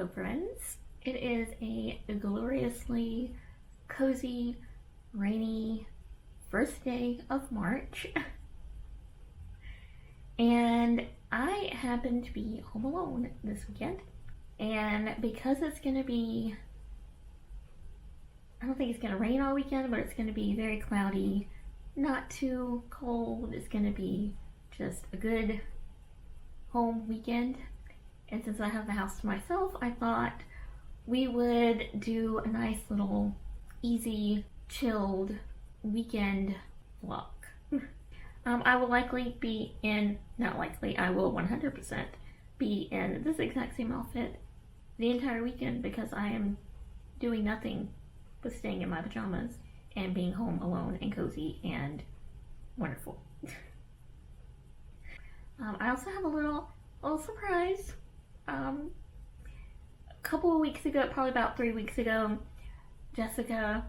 Hello friends, it is a gloriously cozy, rainy first day of March and I happen to be home alone this weekend, and because it's going to be, I don't think it's going to rain all weekend, but it's going to be very cloudy, not too cold, it's going to be just a good home weekend. And since I have the house to myself, I thought we would do a nice little easy, chilled weekend vlog. I will likely be in, not likely, I will 100% be in this exact same outfit the entire weekend because I am doing nothing but staying in my pajamas and being home alone and cozy and wonderful. I also have a little surprise. A couple of weeks ago, probably about 3 weeks ago, Jessica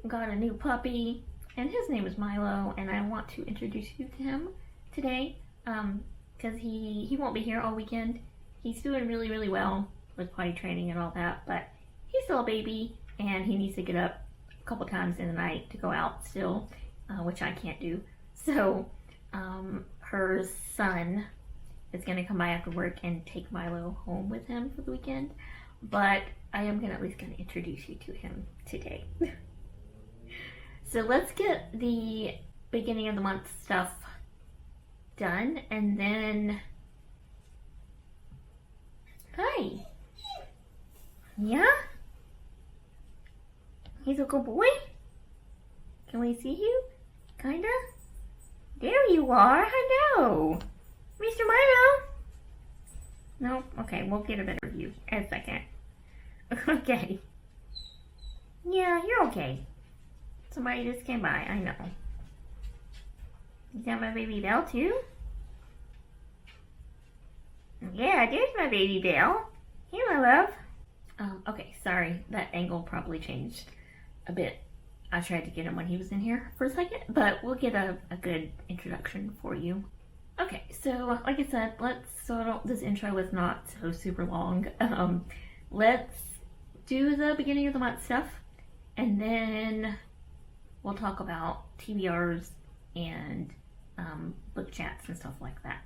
got a new puppy, and his name is Milo, and I want to introduce you to him today, because he won't be here all weekend. He's doing really, really well with potty training and all that, but he's still a baby, and he needs to get up a couple times in the night to go out still, which I can't do. So, her son is going to come by after work and take Milo home with him for the weekend, but I am at least going to introduce you to him today. So let's get the beginning of the month stuff done, and then... Hi! Yeah? He's a good boy? Can we see you? Kinda? There you are! Hello! Mr. Milo! No? Okay, we'll get a better view in a second. Okay. Yeah, you're okay. Somebody just came by, I know. Is that my baby Belle too? Yeah, there's my baby Belle. Here, my love. Okay, sorry, that angle probably changed a bit. I tried to get him when he was in here for a second, but we'll get a good introduction for you. Okay, so like I said, this intro was not so super long. Let's do the beginning of the month stuff, and then we'll talk about TBRs and book chats and stuff like that.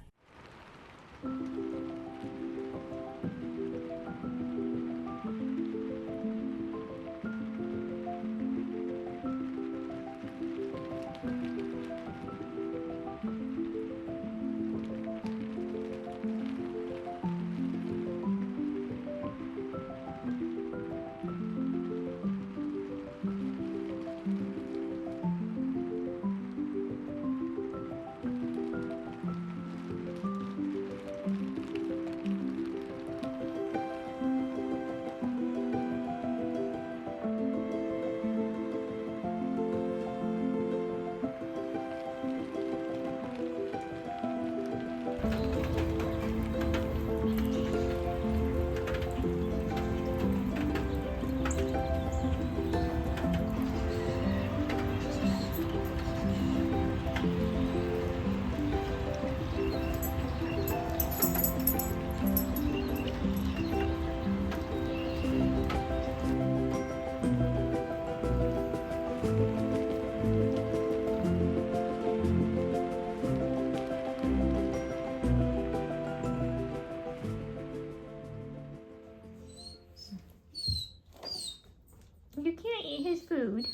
You can't eat his food.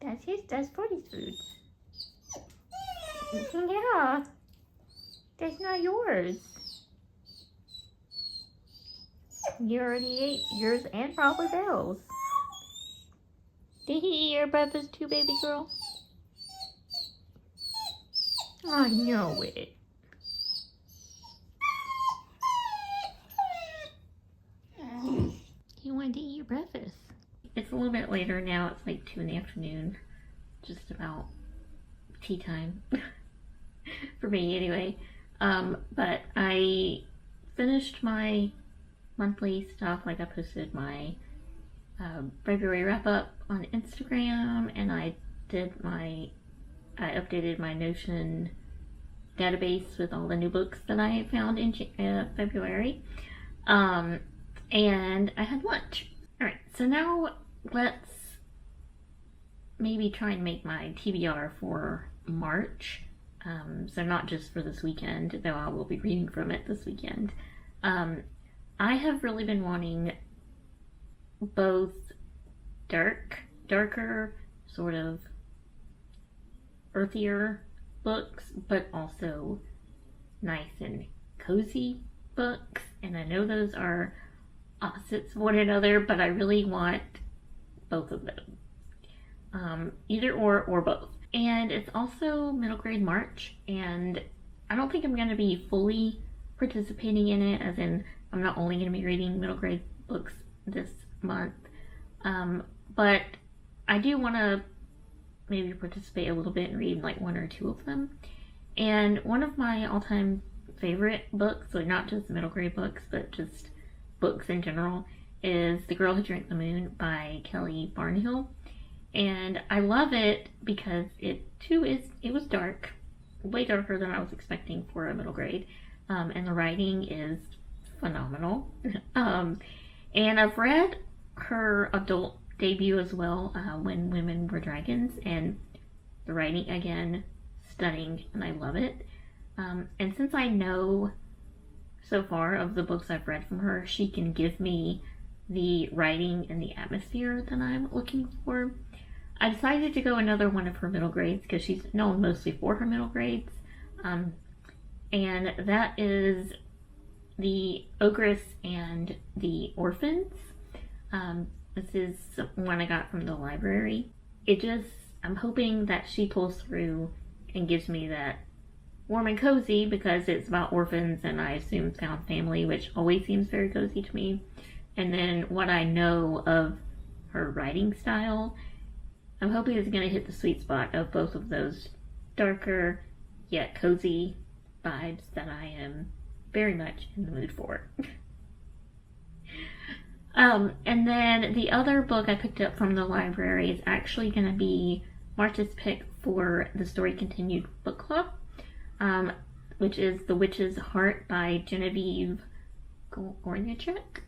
That's Forty's food. Yeah. That's not yours. You already ate yours and probably Belle's. Did he eat your breakfast too, baby girl? I know it. You wanted to eat your breakfast. It's a little bit later now. It's like 2 in the afternoon. Just about tea time. For me, anyway. But I finished my monthly stuff. Like, I posted my February wrap-up on Instagram, and I updated my Notion database with all the new books that I found in February. And I had lunch. Alright, so now let's maybe try and make my TBR for March. So not just for this weekend, though I will be reading from it this weekend. I have really been wanting both darker, sort of earthier books, but also nice and cozy books. And I know those are opposites of one another, but I really want both of them. Either or both. And it's also middle grade March, and I don't think I'm going to be fully participating in it, as in I'm not only going to be reading middle grade books this month, but I do want to maybe participate a little bit and read like one or two of them. And one of my all-time favorite books, so not just middle grade books, but just books in general, is The Girl Who Drank the Moon by Kelly Barnhill. And I love it because it was dark, way darker than I was expecting for a middle grade. And the writing is phenomenal. And I've read her adult debut as well, When Women Were Dragons, and the writing, again, stunning, and I love it. And since I know so far of the books I've read from her, she can give me the writing and the atmosphere that I'm looking for. I decided to go another one of her middle grades because she's known mostly for her middle grades. And that is the Ogress and the Orphans. This is one I got from the library. I'm hoping that she pulls through and gives me that warm and cozy, because it's about orphans and I assume found family, which always seems very cozy to me. And then what I know of her writing style, I'm hoping it's going to hit the sweet spot of both of those darker yet cozy vibes that I am very much in the mood for. And then the other book I picked up from the library is actually going to be March's pick for the Story Continued book club, which is The Witch's Heart by Genevieve Gornichec.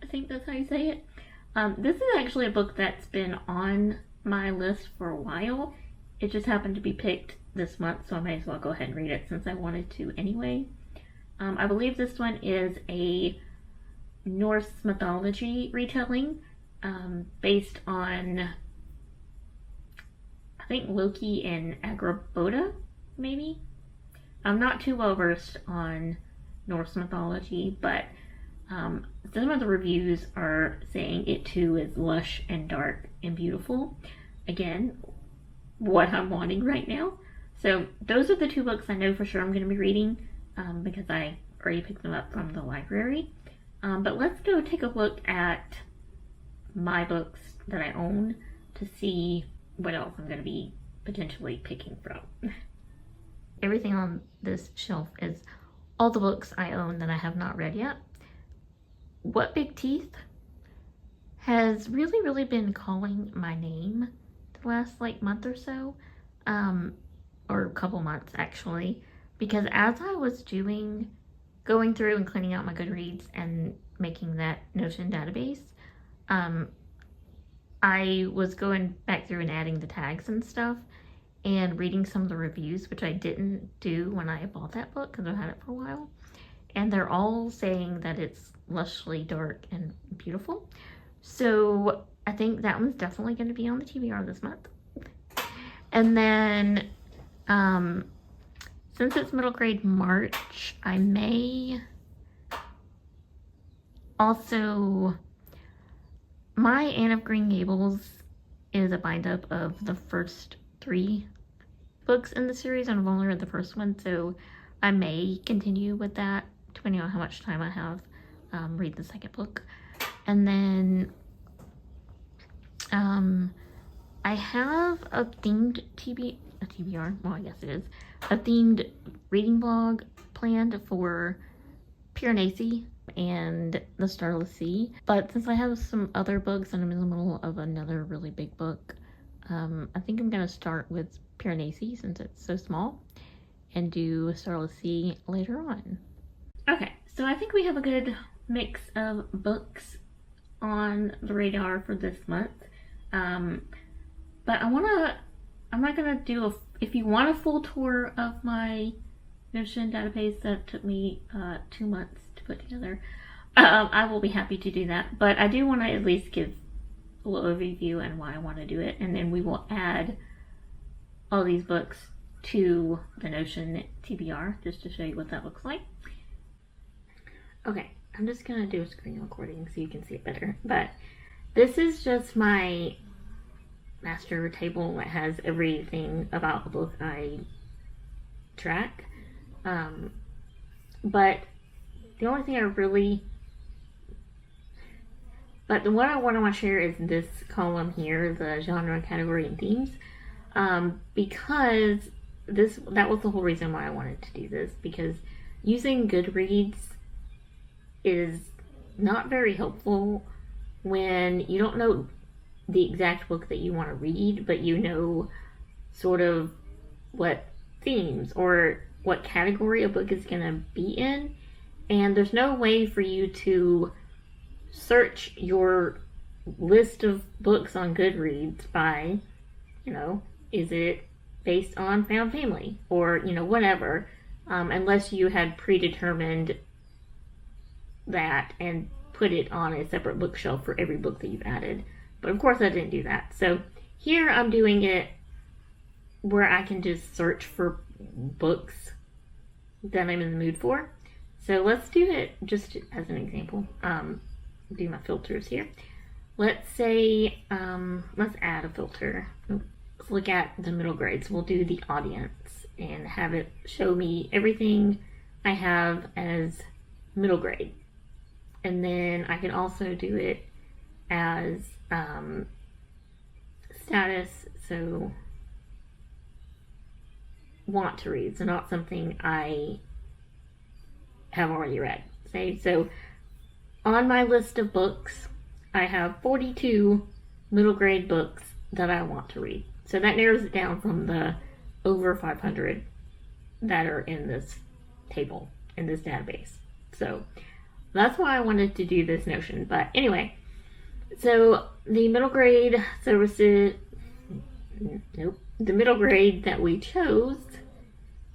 I think that's how you say it. This is actually a book that's been on my list for a while. It just happened to be picked this month, so I might as well go ahead and read it since I wanted to anyway. I believe this one is a Norse mythology retelling, based on, I think, Loki and Agraboda, maybe? I'm not too well versed on Norse mythology, but some of the reviews are saying it too is lush and dark and beautiful. Again, what I'm wanting right now. So those are the two books I know for sure I'm going to be reading, because I already picked them up from the library. But let's go take a look at my books that I own to see what else I'm going to be potentially picking from. Everything on this shelf is all the books I own that I have not read yet. What Big Teeth has really been calling my name the last month or so, or a couple months actually, because as I was going through and cleaning out my Goodreads and making that Notion database, I was going back through and adding the tags and stuff and reading some of the reviews, which I didn't do when I bought that book because I've had it for a while. And they're all saying that it's lushly dark and beautiful. So I think that one's definitely going to be on the TBR this month. And then, since it's middle grade March, I may also, my Anne of Green Gables is a bind up of the first 3 books in the series, and I've only read the first one, so I may continue with that depending on how much time I have, read the second book. And then I have a themed TBR, well, I guess it is, a themed reading vlog planned for Piranesi and the Starless Sea. But since I have some other books and I'm in the middle of another really big book, I think I'm going to start with Piranesi since it's so small. and do Starless C later on. Okay, so I think we have a good mix of books on the radar for this month. But I'm not gonna do if you want a full tour of my Notion database that took me 2 months to put together, I will be happy to do that. But I do want to at least give a little overview and why I want to do it, and then we will add all these books to the Notion TBR just to show you what that looks like. Okay, I'm just gonna do a screen recording so you can see it better. But this is just my master table that has everything about the book I track. But the only thing but the one I want to share is this column here, the genre, category, and themes. Because that was the whole reason why I wanted to do this, because using Goodreads is not very helpful when you don't know the exact book that you want to read, but you know sort of what themes or what category a book is going to be in, and there's no way for you to search your list of books on Goodreads by, is it based on found family or, whatever, unless you had predetermined that and put it on a separate bookshelf for every book that you've added. But of course I didn't do that. So here I'm doing it where I can just search for books that I'm in the mood for. So let's do it just as an example. Do my filters here. Let's say, let's add a filter. Let's look at the middle grades. We'll do the audience and have it show me everything I have as middle grade. And then I can also do it as status, so want to read, so not something I have already read. So on my list of books, I have 42 middle grade books that I want to read. So that narrows it down from the over 500 that are in this table, in this database. So that's why I wanted to do this Notion. But anyway, so the middle grade services, the middle grade that we chose,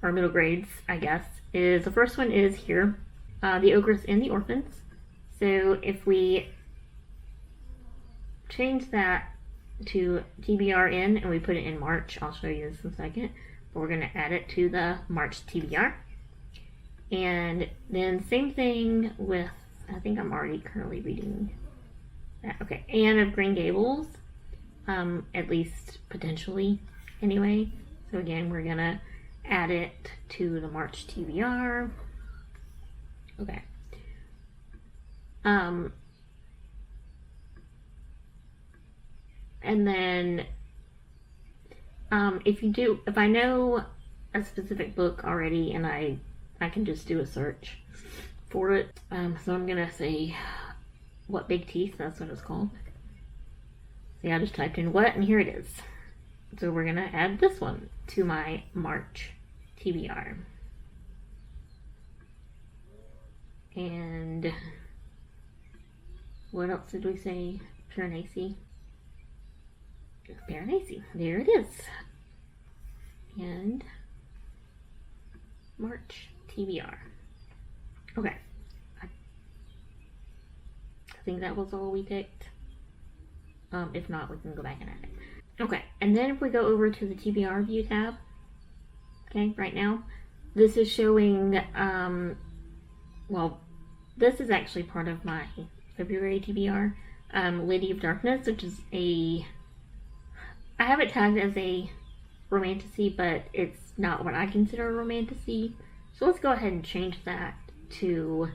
or middle grades, I guess, is the first one is here, the Ogress and the Orphans. So if we change that to TBRN and we put it in March, I'll show you this in a second, but we're going to add it to the March TBR. And then same thing with, I think I'm already currently reading that. Okay, Anne of Green Gables, at least potentially anyway. So again, we're going to add it to the March TBR. Okay. And then if I know a specific book already and I can just do a search for it. So I'm gonna say What Big Teeth, that's what it's called. See, I just typed in what and here it is. So we're gonna add this one to my March TBR. And what else did we say? Piranesi. Piranesi. There it is. And March TBR. Okay. I think that was all we picked. If not, we can go back and add it. Okay. And then if we go over to the TBR view tab, okay, right now, this is showing, well, this is actually part of my February TBR, Lady of Darkness, which is I have it tagged as a romantasy, but it's not what I consider a romantasy. So let's go ahead and change that to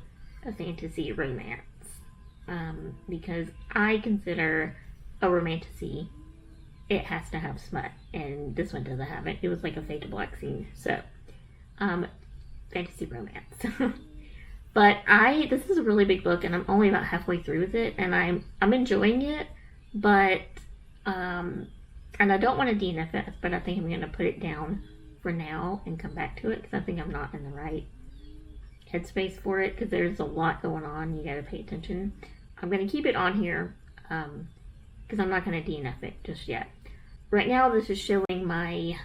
a fantasy romance, because I consider a romantasy, it has to have smut, and this one doesn't have it. It was like a Fade to Black scene, so fantasy romance. But this is a really big book, and I'm only about halfway through with it, and I'm enjoying it, but and I don't want to DNF it, but I think I'm going to put it down for now and come back to it, because I think I'm not in the right headspace for it, because there's a lot going on. You gotta pay attention. I'm gonna keep it on here because I'm not gonna DNF it just yet. Right now, this is showing my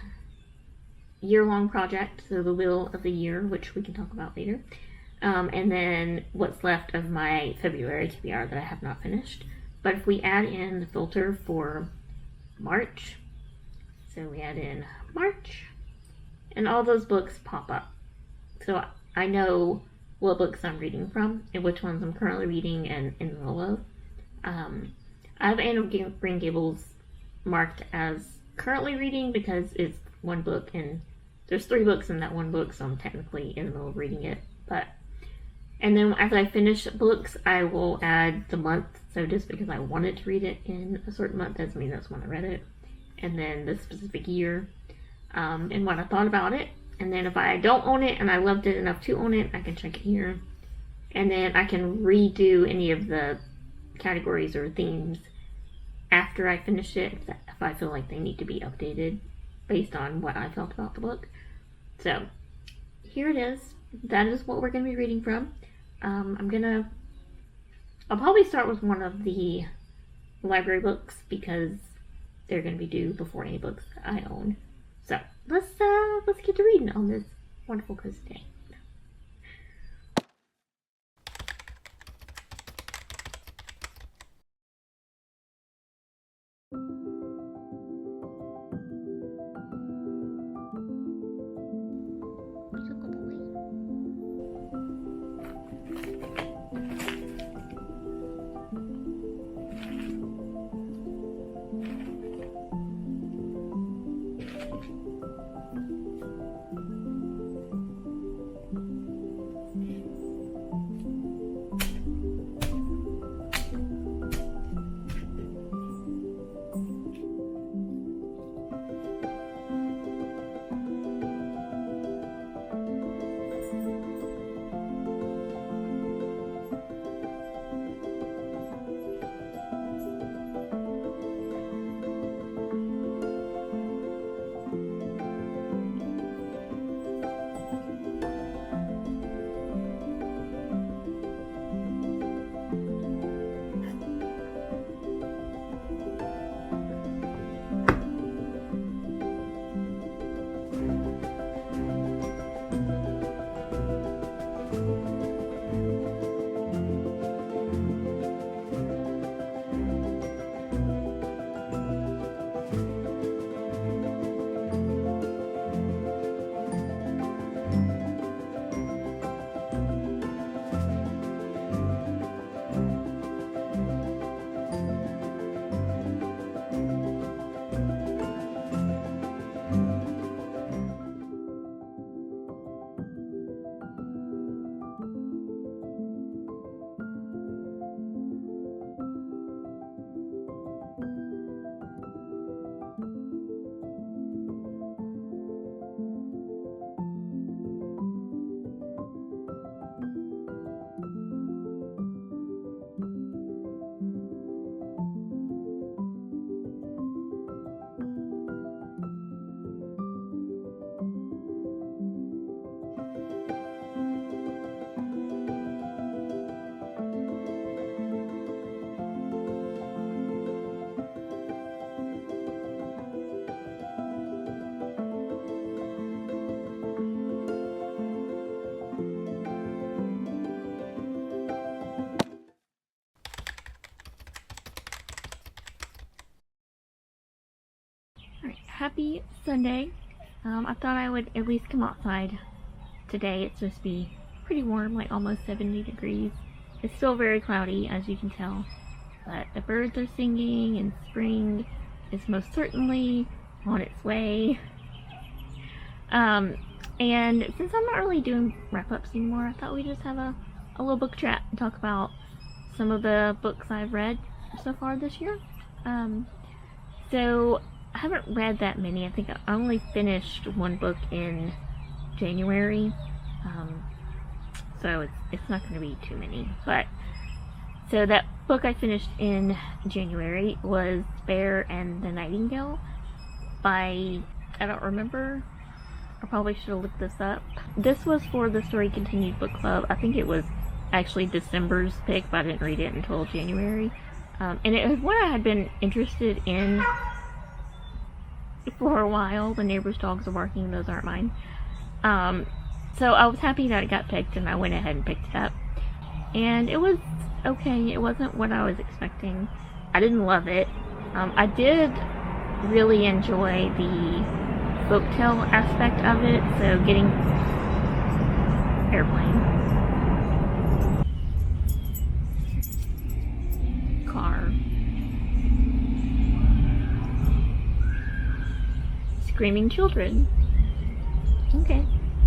year-long project, so the Wheel of the Year, which we can talk about later, and then what's left of my February TBR that I have not finished. But if we add in the filter for March, so we add in March, and all those books pop up. So I know what books I'm reading from and which ones I'm currently reading and in the middle of. I have Anne of Green Gables marked as currently reading because it's one book and there's 3 books in that one book, so I'm technically in the middle of reading it. And then as I finish books, I will add the month. So just because I wanted to read it in a certain month doesn't mean that's when I read it. And then the specific year, and what I thought about it. And then if I don't own it and I loved it enough to own it, I can check it here. And then I can redo any of the categories or themes after I finish it if I feel like they need to be updated based on what I felt about the book. So here it is. That is what we're going to be reading from. I'll probably start with one of the library books because they're going to be due before any books that I own. So let's get to reading on this wonderful cozy day. Happy Sunday. I thought I would at least come outside today. It's supposed to be pretty warm, like almost 70 degrees. It's still very cloudy, as you can tell, but the birds are singing and spring is most certainly on its way. And since I'm not really doing wrap-ups anymore, I thought we'd just have a little book chat and talk about some of the books I've read so far this year. So I haven't read that many. I think I only finished one book in January, so it's not going to be too many. But so that book I finished in January was Bear and the Nightingale by, I don't remember I probably should have looked this up. This was for the Story Continued book club. I think it was actually December's pick, but I didn't read it until January. And it was one I had been interested in for a while. The neighbor's dogs are barking, those aren't mine. So I was happy that it got picked, and I went ahead and picked it up. And it was okay. It wasn't what I was expecting. I didn't love it. I did really enjoy the folktale aspect of it, so getting airplane, car, screaming children. Okay,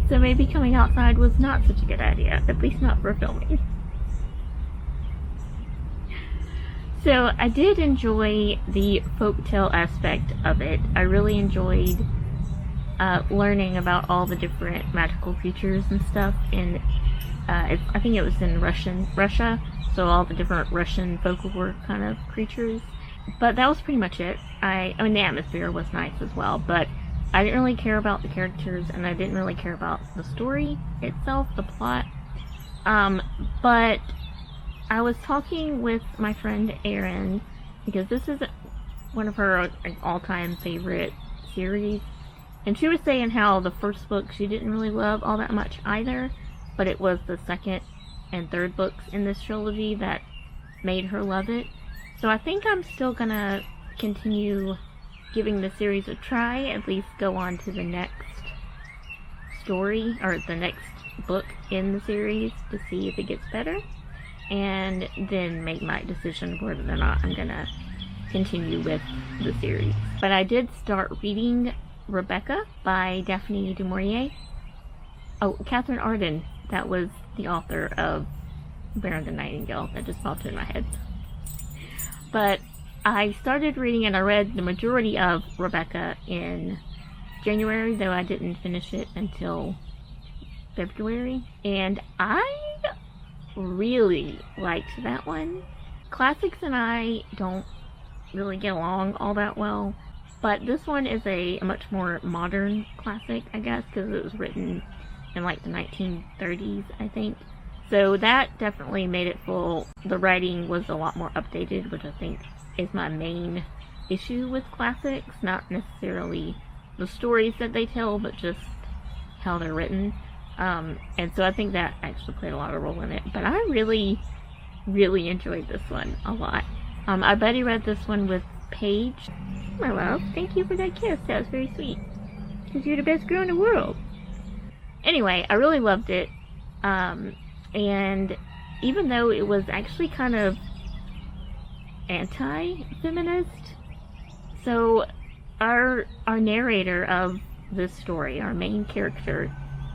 so maybe coming outside was not such a good idea, at least not for filming. So I did enjoy the folktale aspect of it. I really enjoyed learning about all the different magical creatures and stuff. And I think it was in Russia, so all the different Russian folklore kind of creatures. But that was pretty much it. I mean, the atmosphere was nice as well, but I didn't really care about the characters, and I didn't really care about the story itself, the plot. But I was talking with my friend Erin, because this is one of her all-time favorite series, and she was saying how the first book she didn't really love all that much either, but it was the second and third books in this trilogy that made her love it. So I think I'm still gonna continue giving the series a try, at least go on to the next story, or the next book in the series, to see if it gets better, and then make my decision whether or not I'm gonna continue with the series. But I did start reading Rebecca by Daphne du Maurier. Oh, Catherine Arden, that was the author of Baron the Nightingale. That just popped in my head. But I started reading, and I read the majority of Rebecca in January, though I didn't finish it until February. And I really liked that one. Classics and I don't really get along all that well, but this one is a much more modern classic, I guess, because it was written in like the 1930s, I think. So that definitely made it full. The writing was a lot more updated, which I think is my main issue with classics, not necessarily the stories that they tell, but just how they're written. And so I think that actually played a lot of role in it. But I really, really enjoyed this one a lot. I buddy read this one with Paige. My love, thank you for that kiss. That was very sweet. Because you're the best girl in the world. Anyway, I really loved it. And even though it was actually kind of anti-feminist, so our narrator of this story, our main character,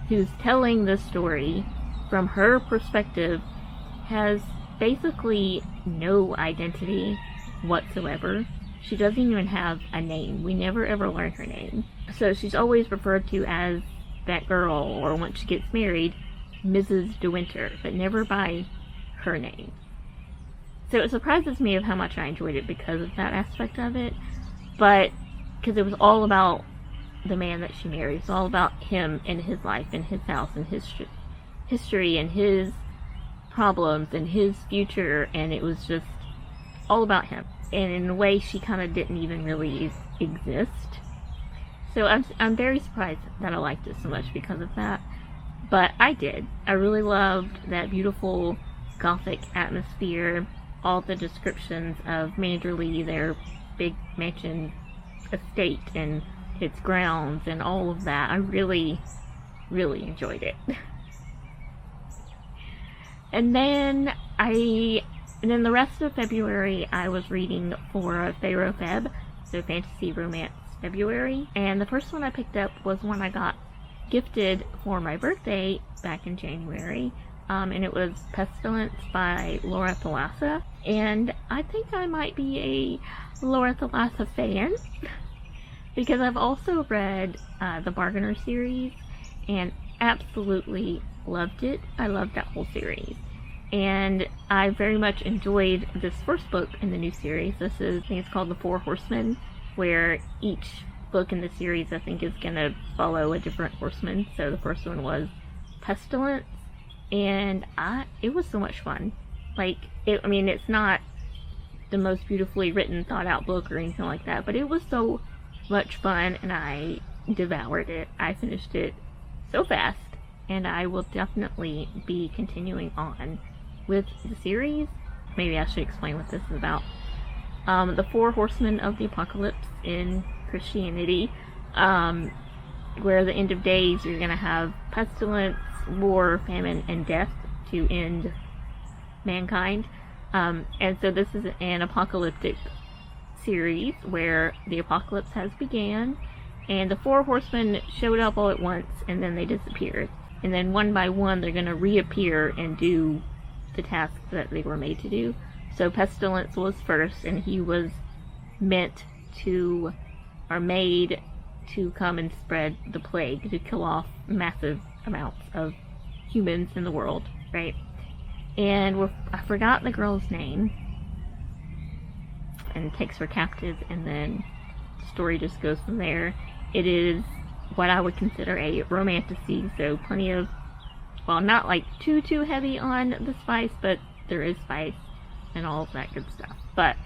who's telling this story from her perspective, has basically no identity whatsoever. She doesn't even have a name. We never ever learn her name. So she's always referred to as that girl, or once she gets married, Mrs. De Winter, but never by her name. So it surprises me of how much I enjoyed it because of that aspect of it, but because it was all about the man that she married. It's all about him and his life and his house and his history and his problems and his future, and it was just all about him. And in a way, she kind of didn't even really exist. So I'm very surprised that I liked it so much because of that. But I did. I really loved that beautiful gothic atmosphere, all the descriptions of Manderley, their big mansion estate and its grounds and all of that. I really, really enjoyed it. And then the rest of February I was reading for Pharaoh Feb, so Fantasy Romance February. And the first one I picked up was one I got gifted for my birthday back in January. And it was Pestilence by Laura Thalassa. And I think I might be a Laura Thalassa fan because I've also read the Bargainer series and absolutely loved it. I loved that whole series. And I very much enjoyed this first book in the new series. I think it's called The Four Horsemen, where each book in the series, I think, is going to follow a different horseman. So the first one was Pestilence, and it was so much fun. Like, it's not the most beautifully written, thought out book or anything like that, but it was so much fun, and I devoured it. I finished it so fast, and I will definitely be continuing on with the series. Maybe I should explain what this is about. The four horsemen of the apocalypse in Christianity, where the end of days you're going to have pestilence, war, famine, and death to end mankind. And so this is an apocalyptic series where the apocalypse has began, and the four horsemen showed up all at once, and then they disappeared. And then one by one they're going to reappear and do the tasks that they were made to do. So Pestilence was first, and he was made to come and spread the plague, to kill off massive amounts of humans in the world, right? And I forgot the girl's name, and takes her captive, and then the story just goes from there. It is what I would consider a romantasy, so plenty of, well, not like too heavy on the spice, but there is spice and all of that good stuff. But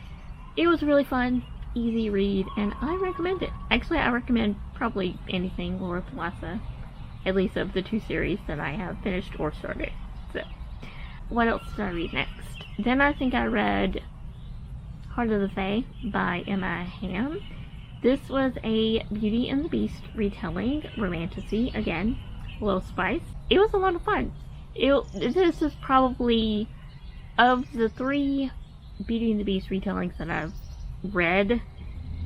it was really fun, easy read, and I recommend it. Actually, I recommend probably anything Laura Palassa, at least of the two series that I have finished or started. So, what else did I read next? Then I think I read Heart of the Fae by Emma Hamm. This was a Beauty and the Beast retelling, romantasy, again, a little spice. It was a lot of fun. This is probably, of the 3 Beauty and the Beast retellings that I've read,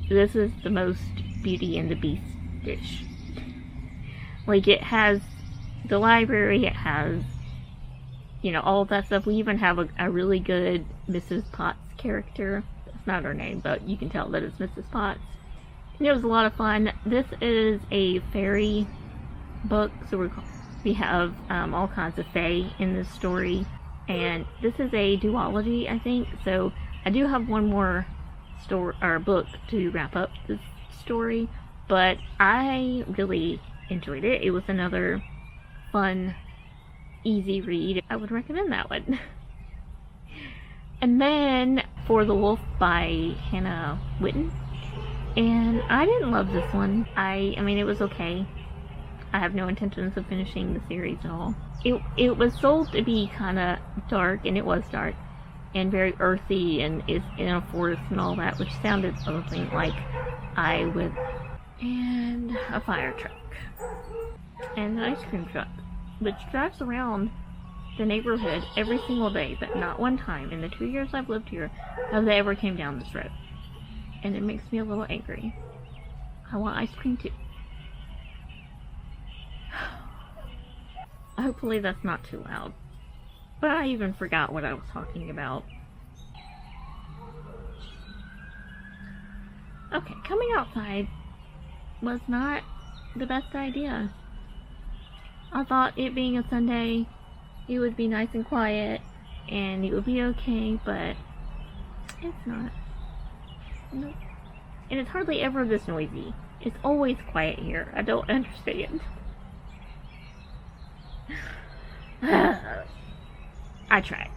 this is the most Beauty and the Beast-ish. Like, it has the library, it has, all of that stuff. We even have a really good Mrs. Potts character. That's not her name, but you can tell that it's Mrs. Potts. And it was a lot of fun. This is a fairy book, so we have all kinds of fae in this story. And this is a duology, I think, so I do have one more book to wrap up this story, but I really enjoyed it. It was another fun, easy read. I would recommend that one. And then For the Wolf by Hannah Whitten, and I didn't love this one. I mean, it was okay. I have no intentions of finishing the series at all. It was sold to be kind of dark, and it was dark, and very earthy, and is in a forest and all that, which sounded something like I would. And a fire truck. And an ice cream truck, which drives around the neighborhood every single day, but not one time in the 2 years I've lived here have they ever came down this road. And it makes me a little angry. I want ice cream too. Hopefully that's not too loud. But I even forgot what I was talking about. Okay, coming outside was not the best idea. I thought it being a Sunday, it would be nice and quiet, and it would be okay, but it's not. Nope. And it's hardly ever this noisy. It's always quiet here. I don't understand. I tried.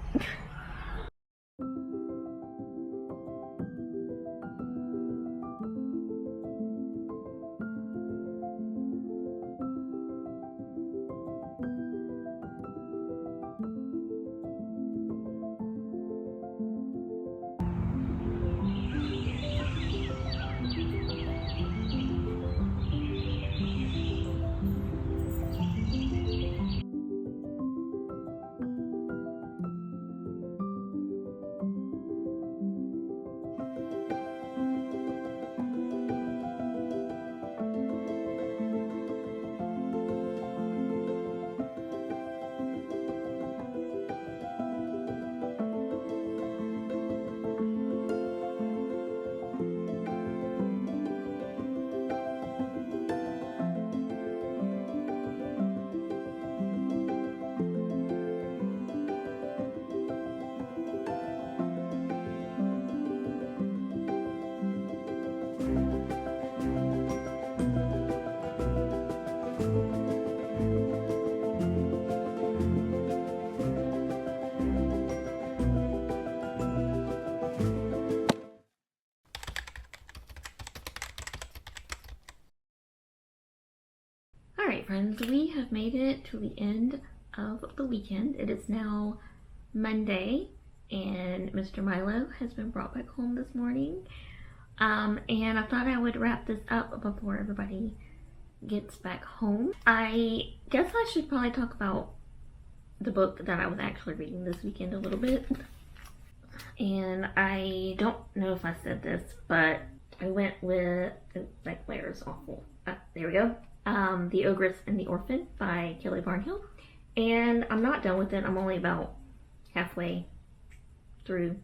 friends, we have made it to the end of the weekend. It is now Monday, and Mr. Milo has been brought back home this morning. And I thought I would wrap this up before everybody gets back home. I guess I should probably talk about the book that I was actually reading this weekend a little bit. And I don't know if I said this, but I went with, that glare is awful. There we go. The Ogress and the Orphan by Kelly Barnhill. And I'm not done with it. I'm only about halfway through.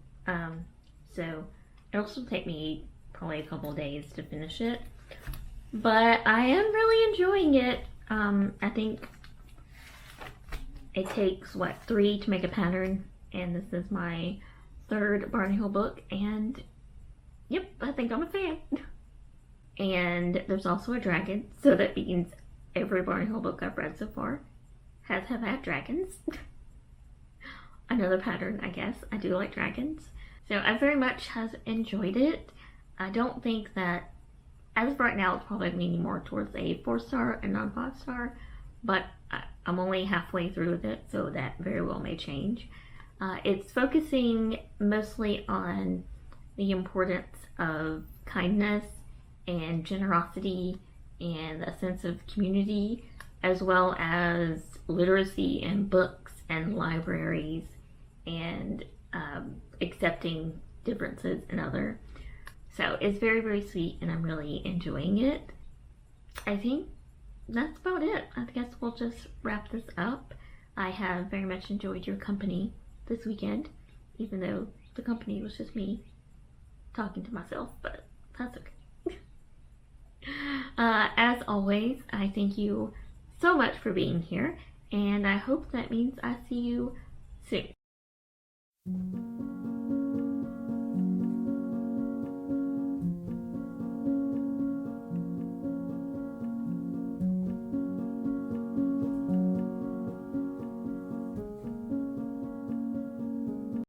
So it'll still take me probably a couple of days to finish it. But I am really enjoying it. I think it takes, 3 to make a pattern. And this is my 3rd Barnhill book. And yep, I think I'm a fan. And there's also a dragon. So that means every Barnhill book I've read so far have had dragons. Another pattern, I guess. I do like dragons. So I very much have enjoyed it. I don't think that, as of right now, it's probably leaning more towards a 4-star and non 5-star, but I'm only halfway through with it, so that very well may change. It's focusing mostly on the importance of kindness and generosity and a sense of community, as well as literacy and books and libraries and accepting differences in others. So it's very, very sweet, and I'm really enjoying it. I think that's about it. I guess we'll just wrap this up. I have very much enjoyed your company this weekend, even though the company was just me talking to myself, but that's okay. As always, I thank you so much for being here, and I hope that means I see you soon.